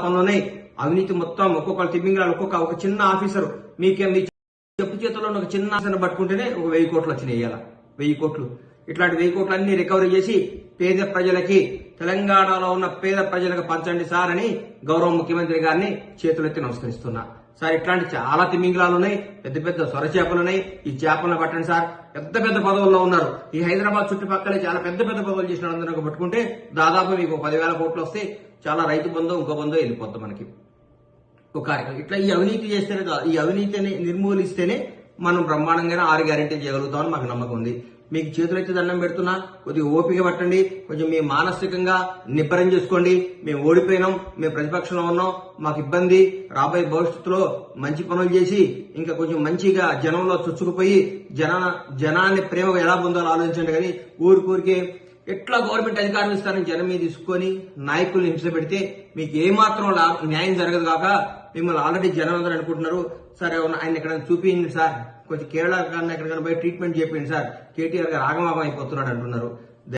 పనులునే అవినీతి మొత్తం ఒక్కొక్క తిమ్మింగ్లాలు ఒక చిన్న ఆఫీసర్ మీ చెప్పు చేతుల్లో ఒక చిన్న ఆఫీసర్ పట్టుకుంటేనే ఒక 1000 కోట్లు వచ్చినాయి. ఇవాళ 1000 కోట్లు. ఇట్లాంటి 1000 కోట్లు అన్ని రికవరీ చేసి పేద ప్రజలకి, తెలంగాణలో ఉన్న పేద ప్రజలకు పంచండి సార్ అని గౌరవ ముఖ్యమంత్రి గారిని చేతులెత్తి నమస్కరిస్తున్నా. సార్ ఇట్లాంటి చాలా తిమ్మింగ్లాలు ఉన్నాయి, పెద్ద పెద్ద సొర చేపలు ఉన్నాయి. ఈ చేపలను పట్టండి సార్. పెద్ద పెద్ద పదవుల్లో ఉన్నారు. ఈ హైదరాబాద్ చుట్టుపక్కల చాలా పెద్ద పెద్ద పదవులు చేసిన అందరూ పట్టుకుంటే దాదాపు మీకు 10,000 కోట్లు వస్తే చాలా రైతు బంధు ఇంకో బంధు వెళ్ళిపోతాం మనకి ఒక కార్యక్రమం. ఇట్లా ఈ అవినీతి చేస్తేనే, ఈ అవినీతిని నిర్మూలిస్తేనే మనం బ్రహ్మాండంగా 6 గ్యారెంటీలు చేయగలుగుతామని మాకు నమ్మకం ఉంది. మీకు చేతులెత్తి దండం పెడుతున్నా, కొద్దిగా ఓపిక పట్టండి. కొంచెం మీ మానసికంగా నిబ్బరం చేసుకోండి. మేము ఓడిపోయినాం, మేము ప్రతిపక్షంలో ఉన్నాం, మాకు ఇబ్బంది, రాబోయే భవిష్యత్తులో మంచి పనులు చేసి ఇంకా కొంచెం మంచిగా జనంలో చొచ్చుకుపోయి జనాన్ని ప్రేమగా ఎలా పొందాలో ఆలోచించండి. కానీ ఊరికే ఎట్లా గవర్నమెంట్ అధికారం ఇస్తారని జనం మీద తీసుకొని నాయకుల్ని హింస పెడితే మీకు ఏమాత్రం న్యాయం జరగదు కాక మిమ్మల్ని ఆల్రెడీ జనం అందరూ అనుకుంటున్నారు. సరే ఆయన ఎక్కడైనా చూపించండి సార్, కొంచెం కేరళ కన్నా ఎక్కడికైనా పోయి ట్రీట్మెంట్ చేయండి సార్, కేటీఆర్ గారు ఆగమాగం అయిపోతున్నాడు అంటున్నారు.